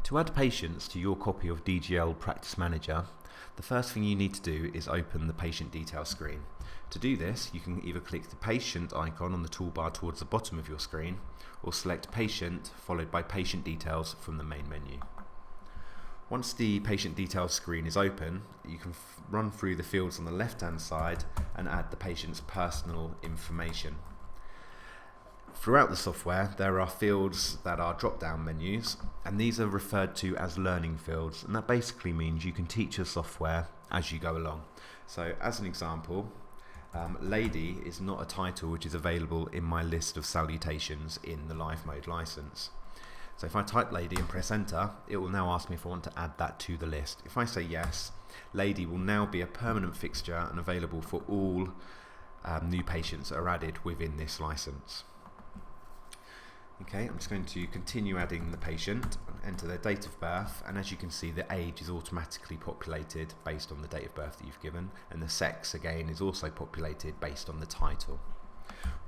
To add patients to your copy of DGL Practice Manager, the first thing you need to do is open the patient details screen. To do this, you can either click the patient icon on the toolbar towards the bottom of your screen, or select patient followed by patient details from the main menu. Once the patient details screen is open, you can run through the fields on the left hand side and add the patient's personal information. Throughout the software, there are fields that are drop-down menus, and these are referred to as learning fields, and that basically means you can teach your software as you go along. So as an example, lady is not a title which is available in my list of salutations in the live mode license. So if I type lady and press enter, it will now ask me if I want to add that to the list. If I say yes, lady will now be a permanent fixture and available for all new patients that are added within this license. Okay, I'm just going to continue adding the patient, enter their date of birth, and as you can see, the age is automatically populated based on the date of birth that you've given, and the sex again is also populated based on the title.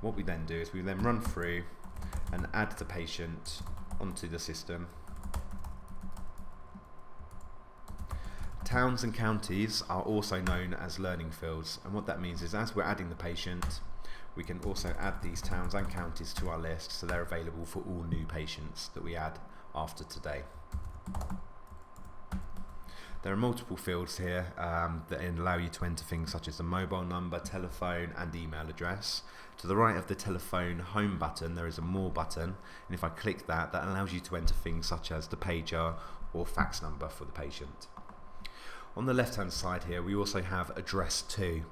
What we then do is we then run through and add the patient onto the system. Towns and counties are also known as learning fields, and what that means is as we're adding the patient, we can also add these towns and counties to our list so they're available for all new patients that we add after today. There are multiple fields here that allow you to enter things such as the mobile number, telephone and email address. To the right of the telephone home button there is a more button, and if I click that, that allows you to enter things such as the pager or fax number for the patient. On the left hand side here we also have address to.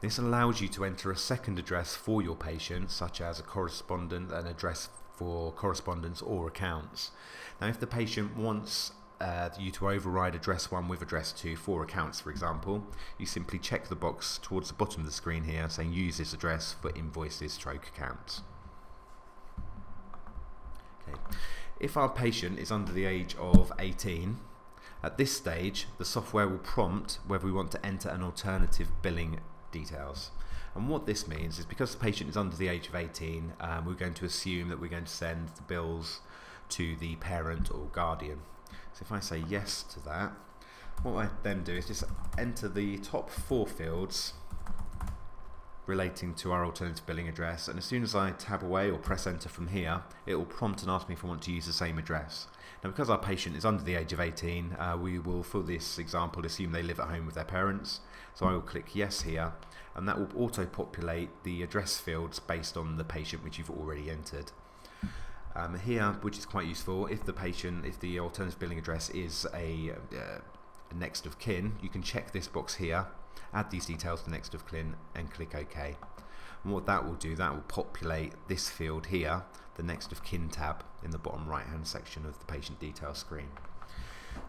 This allows you to enter a second address for your patient, such as an address for correspondence or accounts. Now if the patient wants you to override address 1 with address 2 for accounts, for example, you simply check the box towards the bottom of the screen here saying use this address for invoices / accounts. Okay. If our patient is under the age of 18, at this stage, the software will prompt whether we want to enter an alternative billing details. And what this means is because the patient is under the age of 18, we're going to assume that we're going to send the bills to the parent or guardian. So if I say yes to that, what I then do is just enter the top 4 fields relating to our alternative billing address, and as soon as I tab away or press enter from here, it will prompt and ask me if I want to use the same address. Now because our patient is under the age of 18, we will, for this example, assume they live at home with their parents. So I will click yes here, and that will auto-populate the address fields based on the patient which you've already entered. Here, which is quite useful, if the alternative billing address is a next of kin, you can check this box here, add these details to next of kin, and click OK. And what that will do, that will populate this field here, the next of kin tab in the bottom right hand section of the patient details screen.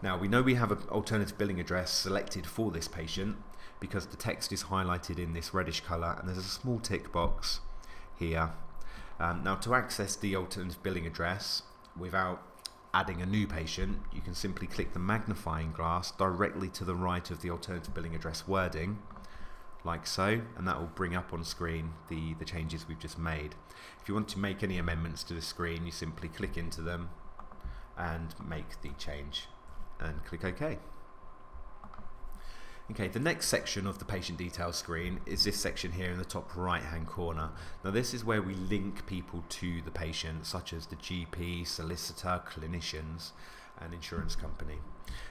Now we know we have an alternative billing address selected for this patient because the text is highlighted in this reddish colour and there's a small tick box here. Now to access the alternative billing address without adding a new patient, you can simply click the magnifying glass directly to the right of the alternative billing address wording, like so, and that will bring up on screen the changes we've just made. If you want to make any amendments to the screen, you simply click into them and make the change and click OK. Okay, the next section of the patient details screen is this section here in the top right hand corner. Now this is where we link people to the patient, such as the GP, solicitor, clinicians and insurance company.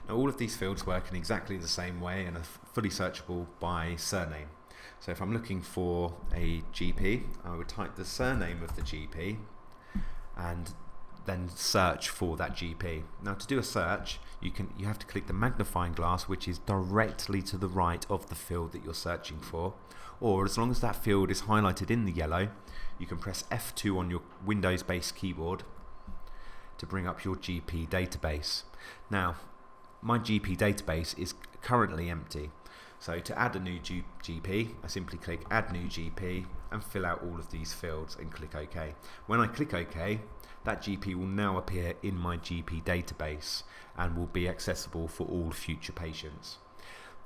Now all of these fields work in exactly the same way and are fully searchable by surname. So if I'm looking for a GP, I would type the surname of the GP and then search for that GP. Now to do a search, you have to click the magnifying glass which is directly to the right of the field that you're searching for, or as long as that field is highlighted in the yellow, you can press F2 on your Windows based keyboard to bring up your GP database. Now my GP database is currently empty, so to add a new GP I simply click add new GP and fill out all of these fields and click OK. When I click OK, that GP will now appear in my GP database and will be accessible for all future patients.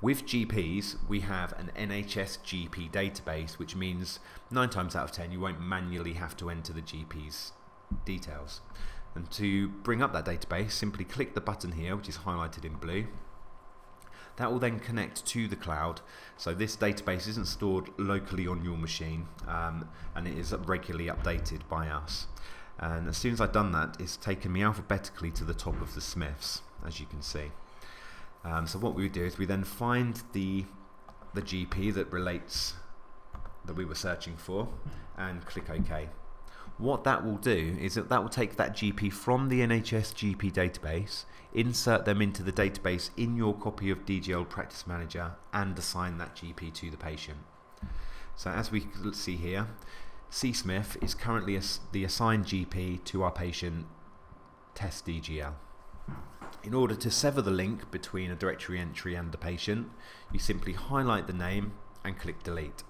With GPs, we have an NHS GP database, which means 9 times out of 10 you won't manually have to enter the GP's details. And to bring up that database, simply click the button here, which is highlighted in blue. That will then connect to the cloud. So this database isn't stored locally on your machine, and it is regularly updated by us. And as soon as I've done that, it's taken me alphabetically to the top of the SMIFs, as you can see. So what we do is we then find the GP that we were searching for, and click OK. What that will do is that will take that GP from the NHS GP database, insert them into the database in your copy of DGL Practice Manager, and assign that GP to the patient. So as we see here, C. Smith is currently the assigned GP to our patient Test DGL. In order to sever the link between a directory entry and the patient, you simply highlight the name and click delete.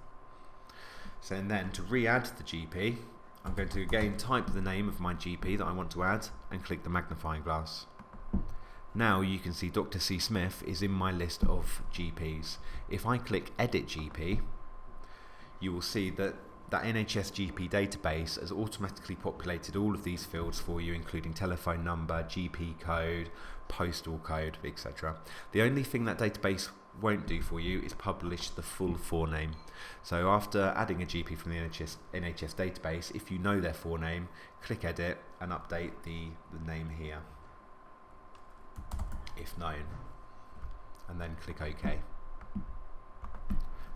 So then to re-add the GP, I'm going to again type the name of my GP that I want to add and click the magnifying glass. Now you can see Dr. C. Smith is in my list of GPs. If I click Edit GP, you will see that that NHS GP database has automatically populated all of these fields for you, including telephone number, GP code, postal code, etc. The only thing that database won't do for you is publish the full forename. So after adding a GP from the NHS database, if you know their forename, click Edit and update the name here, if known, and then click OK.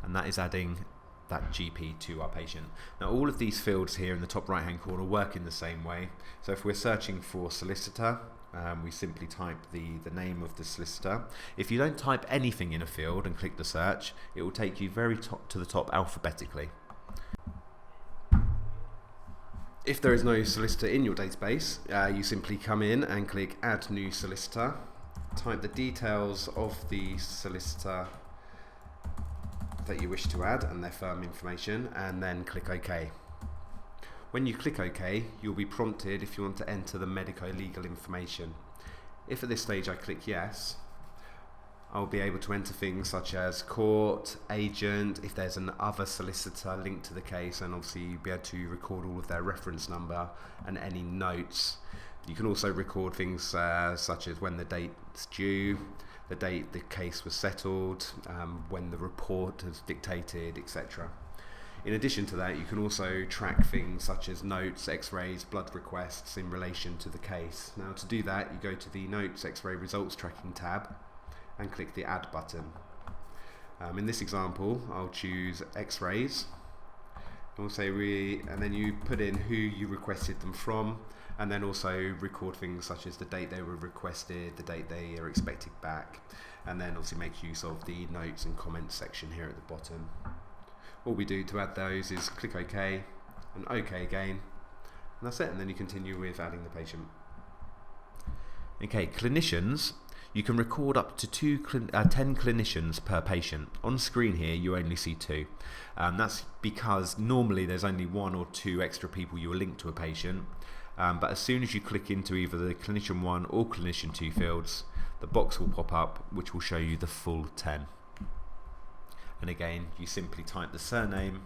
And that is adding that GP to our patient. Now all of these fields here in the top right hand corner work in the same way. So if we're searching for solicitor, we simply type the name of the solicitor. If you don't type anything in a field and click the search, it will take you to the top alphabetically. If there is no solicitor in your database, you simply come in and click Add New Solicitor, type the details of the solicitor that you wish to add and their firm information, and then click OK. When you click OK, you'll be prompted if you want to enter the medico-legal information. If at this stage I click yes, I'll be able to enter things such as court, agent, if there's an other solicitor linked to the case, and obviously you'll be able to record all of their reference number and any notes. You can also record things such as when the date's due, the date the case was settled, when the report is dictated, etc. In addition to that, you can also track things such as notes, x-rays, blood requests in relation to the case. Now to do that, you go to the Notes X-ray Results Tracking tab and click the Add button. In this example, I'll choose x-rays, and then you put in who you requested them from, and then also record things such as the date they were requested, the date they are expected back, and then obviously make use of the notes and comments section here at the bottom. All we do to add those is click OK and OK again, and that's it, and then you continue with adding the patient. Okay, clinicians, you can record up to 10 clinicians per patient. On screen here you only see 2. That's because normally there's only 1 or 2 extra people you are linked to a patient, but as soon as you click into either the Clinician 1 or Clinician 2 fields, the box will pop up which will show you the full 10. And again, you simply type the surname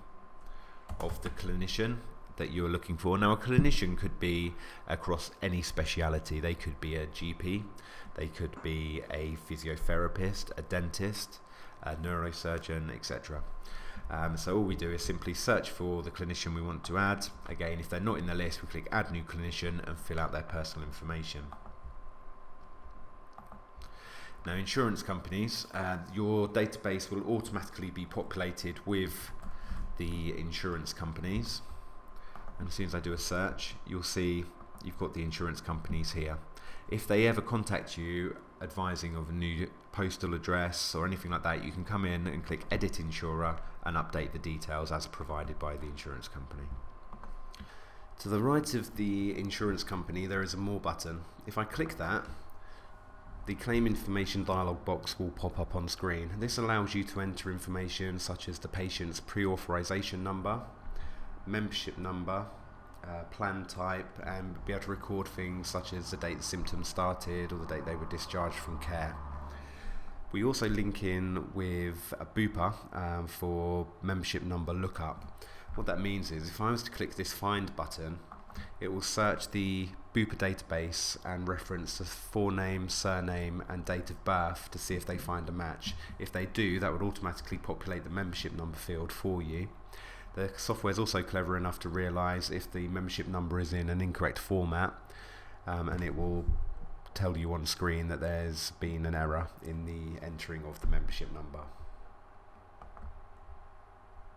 of the clinician that you're looking for. Now a clinician could be across any speciality. They could be a GP, they could be a physiotherapist, a dentist, a neurosurgeon, etc. So all we do is simply search for the clinician we want to add. Again, if they're not in the list, we click Add New Clinician and fill out their personal information. Now insurance companies, your database will automatically be populated with the insurance companies, and as soon as I do a search, you'll see you've got the insurance companies here. If they ever contact you advising of a new postal address or anything like that, you can come in and click Edit Insurer and update the details as provided by the insurance company. To the right of the insurance company there is a More button. If I click that, the claim information dialog box will pop up on screen. This allows you to enter information such as the patient's pre-authorization number, membership number, plan type, and be able to record things such as the date the symptoms started or the date they were discharged from care. We also link in with a Bupa for membership number lookup. What that means is if I was to click this Find button it will search the Bupa database and reference the forename, surname and date of birth to see if they find a match. If they do, that would automatically populate the membership number field for you. The software is also clever enough to realise if the membership number is in an incorrect format, and it will tell you on screen that there's been an error in the entering of the membership number.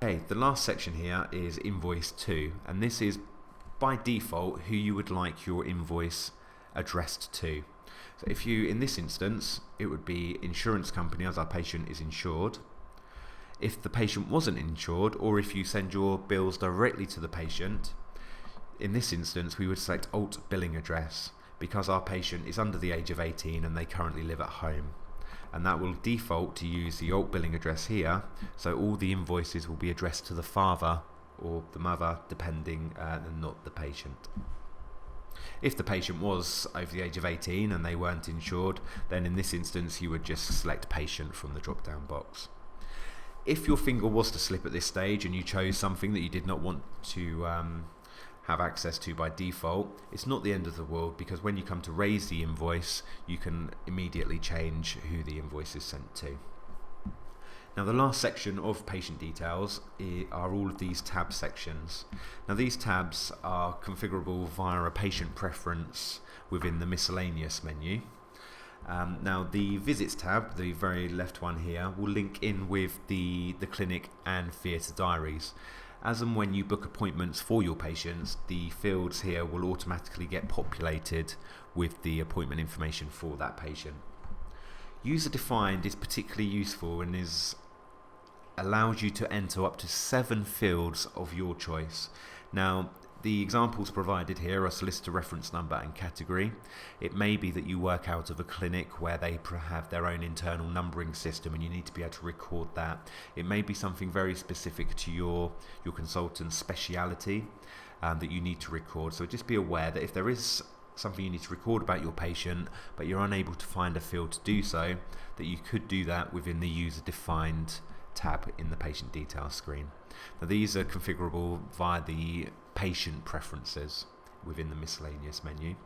Okay, the last section here is invoice 2, and this is by default who you would like your invoice addressed to. So if you, in this instance, it would be insurance company as our patient is insured. If the patient wasn't insured, or if you send your bills directly to the patient, in this instance we would select alt billing address because our patient is under the age of 18 and they currently live at home. And that will default to use the alt billing address here, so all the invoices will be addressed to the father or the mother, depending, and not the patient. If the patient was over the age of 18 and they weren't insured, then in this instance you would just select patient from the drop down box. If your finger was to slip at this stage and you chose something that you did not want to have access to by default, it's not the end of the world, because when you come to raise the invoice you can immediately change who the invoice is sent to. Now the last section of patient details are all of these tab sections. Now these tabs are configurable via a patient preference within the miscellaneous menu. Now the visits tab, the very left one here, will link in with the clinic and theatre diaries. As and when you book appointments for your patients, the fields here will automatically get populated with the appointment information for that patient. User defined is particularly useful and allows you to enter up to 7 fields of your choice. Now the examples provided here are solicitor reference number and category. It may be that you work out of a clinic where they have their own internal numbering system and you need to be able to record that. It may be something very specific to your consultant's speciality that you need to record. So just be aware that if there is something you need to record about your patient but you're unable to find a field to do so, that you could do that within the user defined tab in the patient details screen. Now these are configurable via the patient preferences within the miscellaneous menu.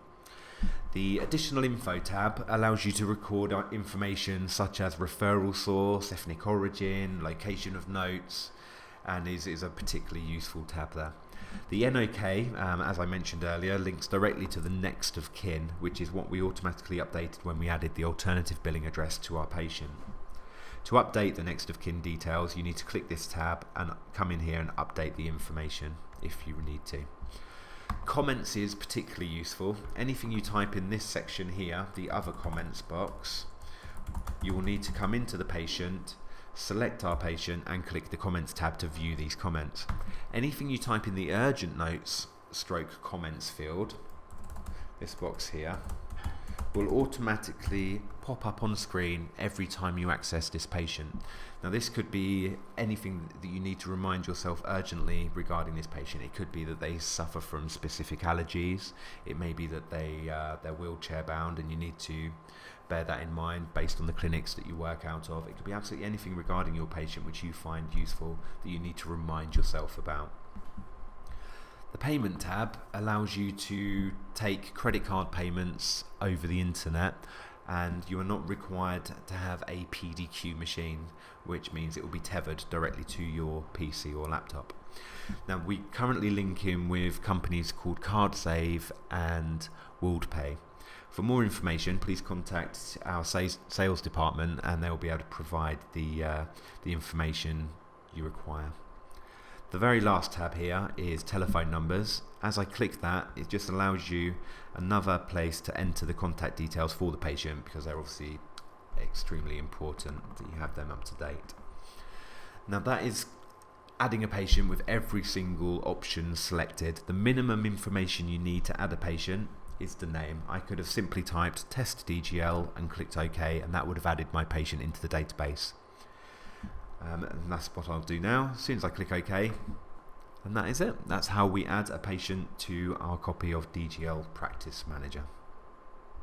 The additional info tab allows you to record information such as referral source, ethnic origin, location of notes, and is a particularly useful tab there. The NOK, as I mentioned earlier, links directly to the next of kin, which is what we automatically updated when we added the alternative billing address to our patient. To update the next of kin details, you need to click this tab and come in here and update the information if you need to. Comments is particularly useful. Anything you type in this section here, the other comments box, you will need to come into the patient, select our patient and click the comments tab to view these comments. Anything you type in the urgent notes / comments field, this box here, will automatically pop up on screen every time you access this patient. Now this could be anything that you need to remind yourself urgently regarding this patient. It could be that they suffer from specific allergies. It may be that they're wheelchair bound and you need to bear that in mind based on the clinics that you work out of. It could be absolutely anything regarding your patient which you find useful that you need to remind yourself about. The payment tab allows you to take credit card payments over the internet, and you are not required to have a PDQ machine, which means it will be tethered directly to your PC or laptop. Now we currently link in with companies called CardSave and WorldPay. For more information, please contact our sales department and they will be able to provide the information you require. The very last tab here is telephone numbers. As I click that, it just allows you another place to enter the contact details for the patient, because they're obviously extremely important that you have them up to date. Now that is adding a patient with every single option selected. The minimum information you need to add a patient is the name. I could have simply typed test DGL and clicked OK, and that would have added my patient into the database. And that's what I'll do now as soon as I click OK, and that is it. That's how we add a patient to our copy of DGL Practice Manager.